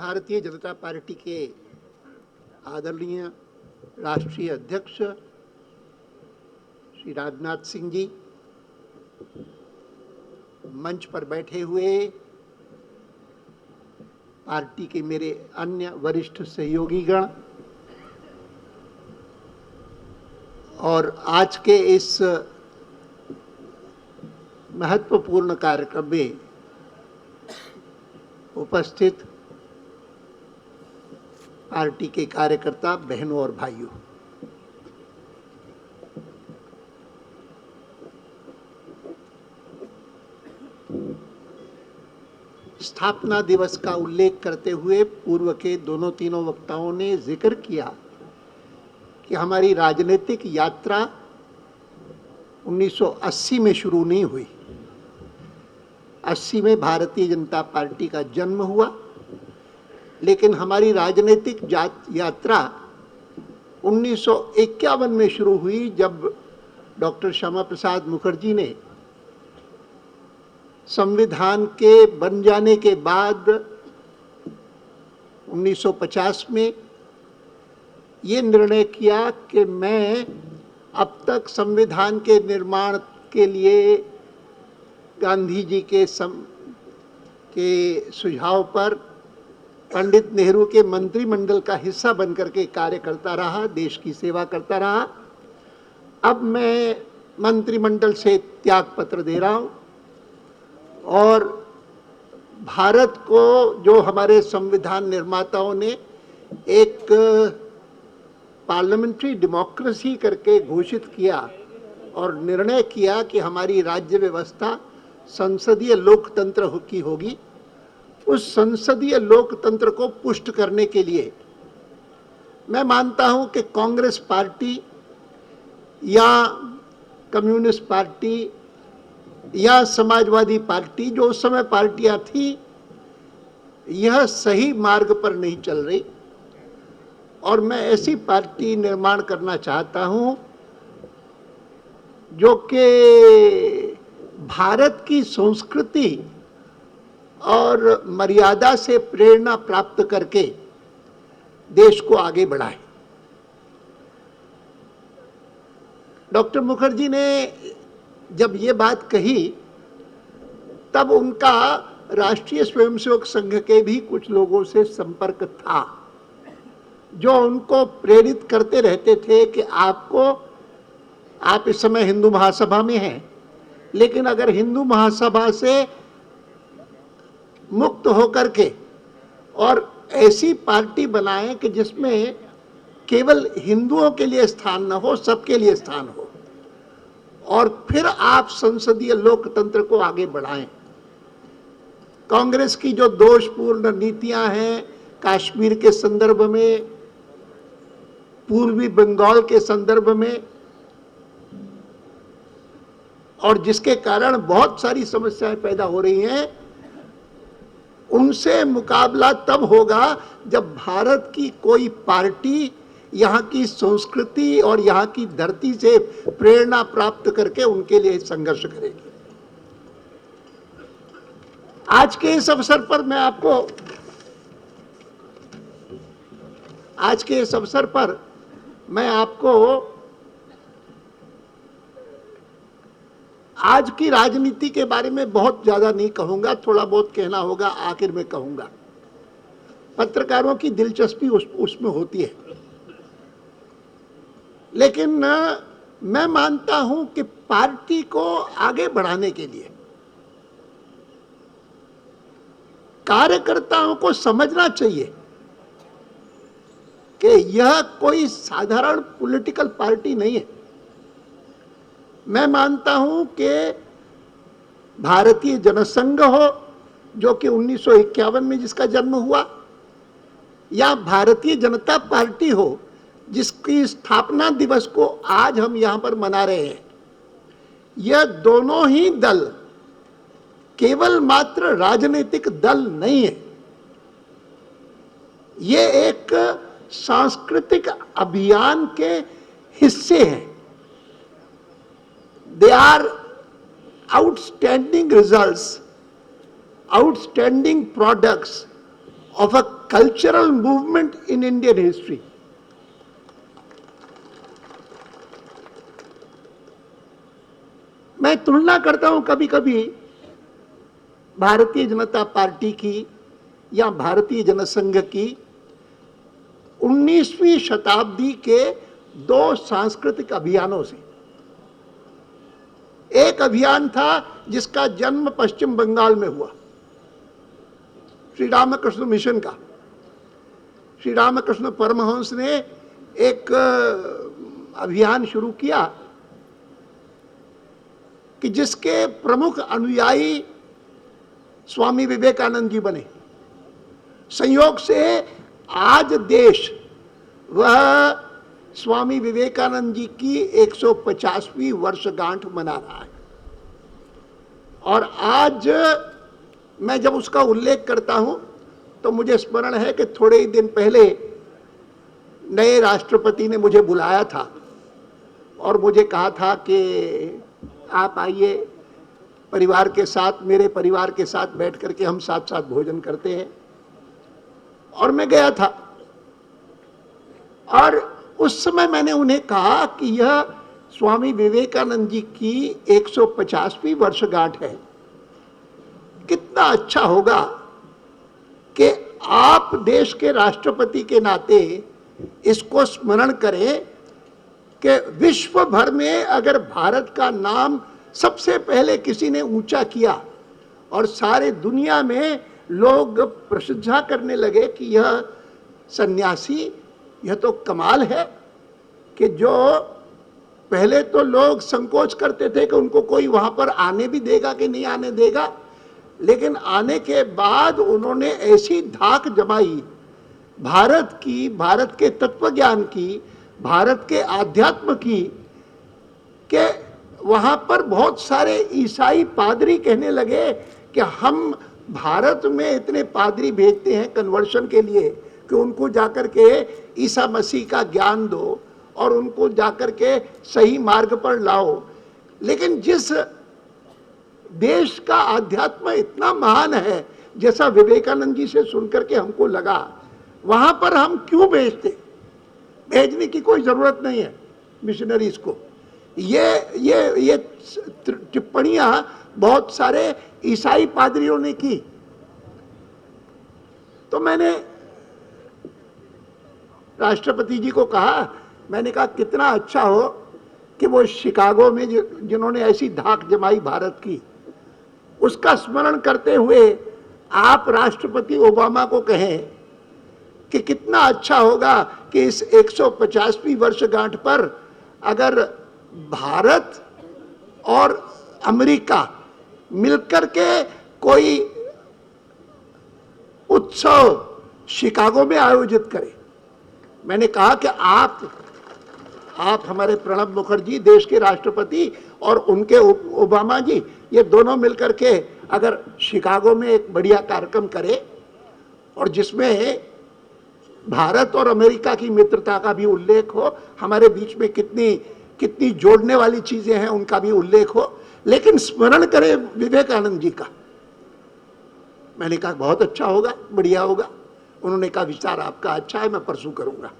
Bharatiya Janata party के आदरणीय राष्ट्रीय अध्यक्ष श्री राजनाथ सिंह जी, मंच पर बैठे हुए पार्टी के मेरे अन्य वरिष्ठ सहयोगीगण और आज के इस महत्वपूर्ण कार्यक्रम में उपस्थित पार्टी के कार्यकर्ता बहनों और भाइयों, स्थापना दिवस का उल्लेख करते हुए पूर्व के तीनों वक्ताओं ने जिक्र किया कि हमारी राजनीतिक यात्रा 1980 में शुरू नहीं हुई। 80 में भारतीय जनता पार्टी का जन्म हुआ, लेकिन हमारी राजनीतिक यात्रा 1951 में शुरू हुई, जब डॉक्टर श्यामा प्रसाद मुखर्जी ने संविधान के बन जाने के बाद 1950 में ये निर्णय किया कि मैं अब तक संविधान के निर्माण के लिए गांधी जी के सुझाव पर पंडित नेहरू के मंत्रिमंडल का हिस्सा बनकर के कार्य करता रहा, देश की सेवा करता रहा। अब मैं मंत्रिमंडल से त्याग पत्र दे रहा हूं और भारत को, जो हमारे संविधान निर्माताओं ने एक पार्लियामेंट्री डेमोक्रेसी करके घोषित किया और निर्णय किया कि हमारी राज्य व्यवस्था संसदीय लोकतंत्र की होगी, उस संसदीय लोकतंत्र को पुष्ट करने के लिए मैं मानता हूं कि कांग्रेस पार्टी या कम्युनिस्ट पार्टी या समाजवादी पार्टी, जो उस समय पार्टियां थी, यह सही मार्ग पर नहीं चल रही और मैं ऐसी पार्टी निर्माण करना चाहता हूं जो कि भारत की संस्कृति और मर्यादा से प्रेरणा प्राप्त करके देश को आगे बढ़ाए। डॉक्टर मुखर्जी ने जब ये बात कही, तब उनका राष्ट्रीय स्वयंसेवक संघ के भी कुछ लोगों से संपर्क था, जो उनको प्रेरित करते रहते थे कि आप इस समय हिंदू महासभा में हैं, लेकिन अगर हिंदू महासभा से मुक्त होकर के और ऐसी पार्टी बनाएं कि जिसमें केवल हिंदुओं के लिए स्थान न हो, सबके लिए स्थान हो, और फिर आप संसदीय लोकतंत्र को आगे बढ़ाएं। कांग्रेस की जो दोषपूर्ण नीतियां हैं कश्मीर के संदर्भ में, पूर्वी बंगाल के संदर्भ में, और जिसके कारण बहुत सारी समस्याएं पैदा हो रही हैं, उनसे मुकाबला तब होगा जब भारत की कोई पार्टी यहाँ की संस्कृति और यहाँ की धरती से प्रेरणा प्राप्त करके उनके लिए संघर्ष करेगी। आज के इस अवसर पर मैं आपको आज की राजनीति के बारे में बहुत ज्यादा नहीं कहूंगा, थोड़ा बहुत कहना होगा, आखिर में कहूंगा। पत्रकारों की दिलचस्पी उसमें होती है, लेकिन मैं मानता हूं कि पार्टी को आगे बढ़ाने के लिए कार्यकर्ताओं को समझना चाहिए कि यह कोई साधारण पॉलिटिकल पार्टी नहीं है। मैं मानता हूं कि भारतीय जनसंघ हो, जो कि 1951 में जिसका जन्म हुआ, या भारतीय जनता पार्टी हो, जिसकी स्थापना दिवस को आज हम यहां पर मना रहे हैं, यह दोनों ही दल केवल मात्र राजनीतिक दल नहीं है, ये एक सांस्कृतिक अभियान के हिस्से हैं। They are outstanding results, outstanding products of a cultural movement in Indian history. मैं तुलना करता हूं कभी कभी भारतीय जनता पार्टी की या भारतीय जनसंघ की 19वीं शताब्दी के दो सांस्कृतिक अभियानों से। एक अभियान था जिसका जन्म पश्चिम बंगाल में हुआ, श्री रामकृष्ण मिशन का। श्री रामकृष्ण परमहंस ने एक अभियान शुरू किया कि जिसके प्रमुख अनुयायी स्वामी विवेकानंद जी बने। संयोग से आज देश वह स्वामी विवेकानंद जी की 150वीं वर्षगांठ मना रहा है। और आज मैं जब उसका उल्लेख करता हूं तो मुझे स्मरण है कि थोड़े ही दिन पहले नए राष्ट्रपति ने मुझे बुलाया था और मुझे कहा था कि आप आइए, परिवार के साथ, मेरे परिवार के साथ बैठ करके हम साथ साथ भोजन करते हैं। और मैं गया था और उस समय मैंने उन्हें कहा कि यह स्वामी विवेकानंद जी की 150वीं वर्षगांठ है। कितना अच्छा होगा कि आप देश के राष्ट्रपति के नाते इसको स्मरण करें कि विश्व भर में अगर भारत का नाम सबसे पहले किसी ने ऊंचा किया और सारे दुनिया में लोग प्रशंसा करने लगे कि यह सन्यासी, यह तो कमाल है कि जो पहले तो लोग संकोच करते थे कि उनको कोई वहां पर आने भी देगा कि नहीं आने देगा, लेकिन आने के बाद उन्होंने ऐसी धाक जमाई भारत की, भारत के तत्व ज्ञान की, भारत के आध्यात्म की, कि वहां पर बहुत सारे ईसाई पादरी कहने लगे कि हम भारत में इतने पादरी भेजते हैं कन्वर्शन के लिए कि उनको जाकर के ईसा मसीह का ज्ञान दो और उनको जाकर के सही मार्ग पर लाओ। लेकिन जिस देश का आध्यात्म इतना महान है, जैसा विवेकानंद जी से सुनकर के हमको लगा, वहां पर हम क्यों भेजते? भेजने की कोई जरूरत नहीं है मिशनरीज को। ये टिप्पणियां बहुत सारे ईसाई पादरियों ने की। तो मैंने राष्ट्रपति जी को कहा, मैंने कहा कितना अच्छा हो कि वो शिकागो में जिन्होंने ऐसी धाक जमाई भारत की, उसका स्मरण करते हुए आप राष्ट्रपति ओबामा को कहें कि कितना अच्छा होगा कि इस 150वीं वर्षगांठ पर अगर भारत और अमेरिका मिलकर के कोई उत्सव शिकागो में आयोजित करें। मैंने कहा कि आप हमारे प्रणब मुखर्जी देश के राष्ट्रपति और उनके ओबामा जी, ये दोनों मिलकर के अगर शिकागो में एक बढ़िया कार्यक्रम करें और जिसमें भारत और अमेरिका की मित्रता का भी उल्लेख हो, हमारे बीच में कितनी जोड़ने वाली चीजें हैं उनका भी उल्लेख हो, लेकिन स्मरण करें विवेकानंद जी का। मैंने कहा बहुत अच्छा होगा, बढ़िया होगा। उन्होंने कहा विचार आपका अच्छा है, मैं परसों करूंगा।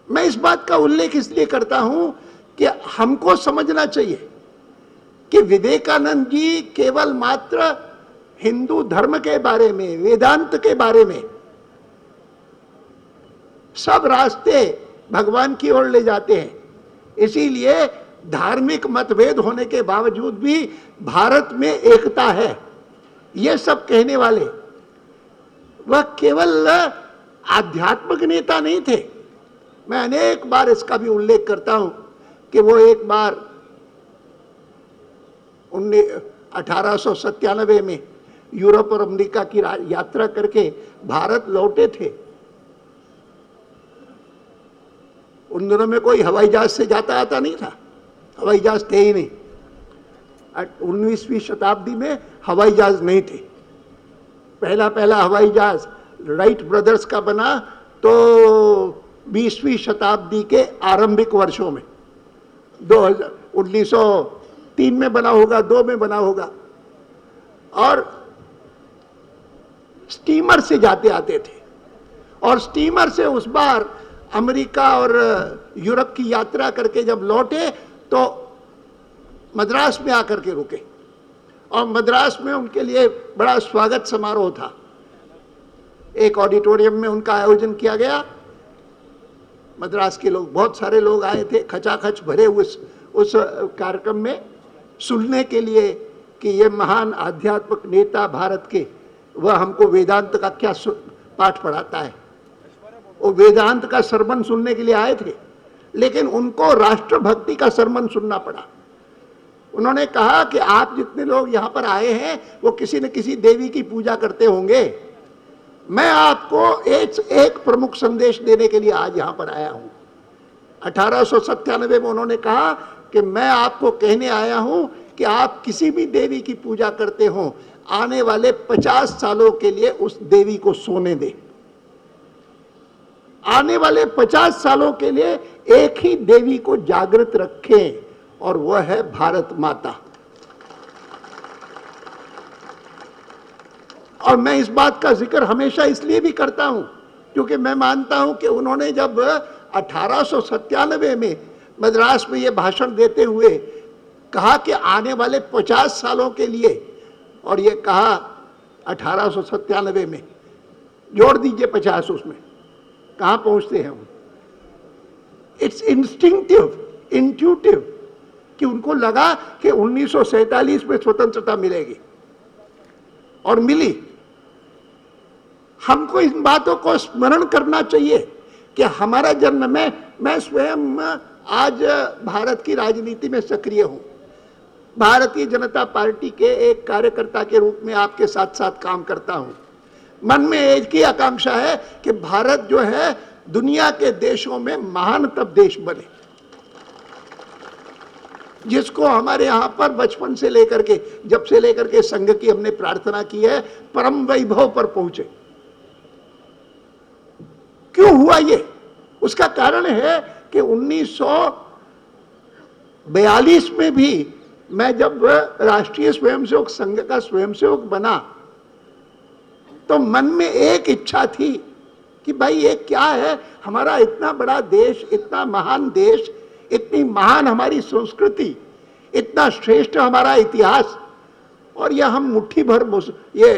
मैं इस बात का उल्लेख इसलिए करता हूं कि हमको समझना चाहिए कि विवेकानंद जी केवल मात्र हिंदू धर्म के बारे में, वेदांत के बारे में, सब रास्ते भगवान की ओर ले जाते हैं। इसीलिए धार्मिक मतभेद होने के बावजूद भी भारत में एकता है, ये सब कहने वाले वह केवल आध्यात्मिक नेता नहीं थे। मैं अनेक बार इसका भी उल्लेख करता हूं कि वो एक बार 1897 में यूरोप और अमेरिका की यात्रा करके भारत लौटे थे। उन दिनों में कोई हवाई जहाज से जाता आता नहीं था, हवाई जहाज थे ही नहीं। 19वीं शताब्दी में हवाई जहाज नहीं थे। पहला हवाई जहाज राइट ब्रदर्स का बना तो 20वीं शताब्दी के आरंभिक वर्षों में, 1903 में बना होगा, 2 में बना होगा। और स्टीमर से जाते आते थे, और स्टीमर से उस बार अमेरिका और यूरोप की यात्रा करके जब लौटे तो मद्रास में आकर के रुके, और मद्रास में उनके लिए बड़ा स्वागत समारोह था। एक ऑडिटोरियम में उनका आयोजन किया गया। मद्रास के लोग, बहुत सारे लोग आए थे, खचाखच भरे उस कार्यक्रम में सुनने के लिए कि ये महान आध्यात्मिक नेता भारत के, वह हमको वेदांत का क्या पाठ पढ़ाता है। वो वेदांत का सरमन सुनने के लिए आए थे, लेकिन उनको राष्ट्रभक्ति का सरमन सुनना पड़ा। उन्होंने कहा कि आप जितने लोग यहाँ पर आए हैं वो किसी न किसी देवी की पूजा करते होंगे। मैं आपको एक प्रमुख संदेश देने के लिए आज यहाँ पर आया हूँ। 1897 में उन्होंने कहा कि मैं आपको कहने आया हूँ कि आप किसी भी देवी की पूजा करते हो, आने वाले 50 सालों के लिए उस देवी को सोने दें। आने वाले 50 सालों के लिए एक ही देवी को जागृत रखें, और वह है भारत माता। और मैं इस बात का जिक्र हमेशा इसलिए भी करता हूं क्योंकि मैं मानता हूं कि उन्होंने जब 1897 में मद्रास में यह भाषण देते हुए कहा कि आने वाले 50 सालों के लिए, और ये कहा 1897 में, जोड़ दीजिए 50 उसमें, कहां पहुंचते हैं हम। इट्स इंट्यूटिव कि उनको लगा कि 1947 में स्वतंत्रता मिलेगी, और मिली। हमको इन बातों को स्मरण करना चाहिए कि हमारा जन्म में, मैं स्वयं आज भारत की राजनीति में सक्रिय हूं, भारतीय जनता पार्टी के एक कार्यकर्ता के रूप में आपके साथ साथ काम करता हूं। मन में एक ही आकांक्षा है कि भारत जो है दुनिया के देशों में महानतम देश बने, जिसको हमारे यहां पर बचपन से लेकर के, जब से लेकर के संघ की हमने प्रार्थना की है, परम वैभव पर पहुंचे। क्यों हुआ ये? उसका कारण है कि 1942 में भी मैं जब राष्ट्रीय स्वयंसेवक संघ का स्वयंसेवक बना तो मन में एक इच्छा थी कि भाई ये क्या है, हमारा इतना बड़ा देश, इतना महान देश, इतनी महान हमारी संस्कृति, इतना श्रेष्ठ हमारा इतिहास, और यह हम मुट्ठी भर ये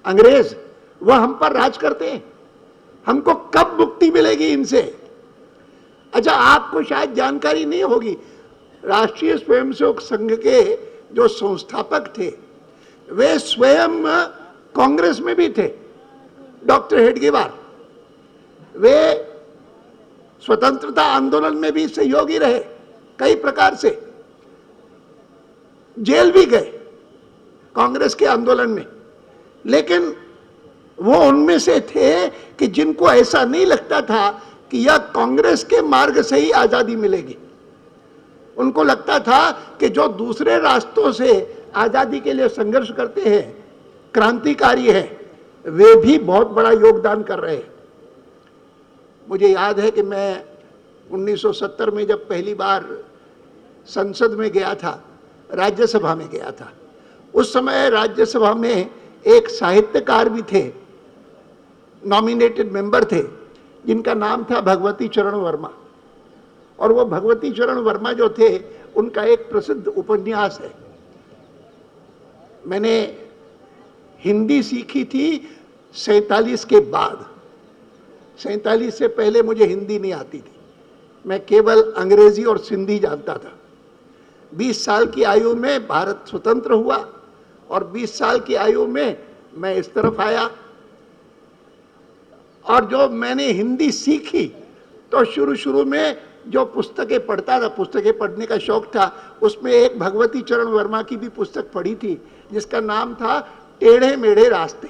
अंग्रेज वह हम पर राज करते हैं। हमको कब मुक्ति मिलेगी इनसे? अच्छा, आपको शायद जानकारी नहीं होगी, राष्ट्रीय स्वयंसेवक संघ के जो संस्थापक थे वे स्वयं कांग्रेस में भी थे। डॉक्टर हेडगेवार, वे स्वतंत्रता आंदोलन में भी सहयोगी रहे, कई प्रकार से जेल भी गए कांग्रेस के आंदोलन में। लेकिन वो उनमें से थे कि जिनको ऐसा नहीं लगता था कि यह कांग्रेस के मार्ग से ही आजादी मिलेगी। उनको लगता था कि जो दूसरे रास्तों से आजादी के लिए संघर्ष करते हैं, क्रांतिकारी हैं, वे भी बहुत बड़ा योगदान कर रहे हैं। मुझे याद है कि मैं 1970 में जब पहली बार संसद में गया था, राज्यसभा में गया था, उस समय राज्यसभा में एक साहित्यकार भी थे, नॉमिनेटेड मेंबर थे, जिनका नाम था भगवती चरण वर्मा। और वो भगवती चरण वर्मा जो थे, उनका एक प्रसिद्ध उपन्यास है। मैंने हिंदी सीखी थी 47 के बाद। 47 से पहले मुझे हिंदी नहीं आती थी, मैं केवल अंग्रेजी और सिंधी जानता था। 20 साल की आयु में भारत स्वतंत्र हुआ, और 20 साल की आयु में मैं इस तरफ आया। और जो मैंने हिंदी सीखी तो शुरू में जो पुस्तकें पढ़ता था, पुस्तकें पढ़ने का शौक था, उसमें एक भगवती चरण वर्मा की भी पुस्तक पढ़ी थी जिसका नाम था टेढ़े मेढ़े रास्ते।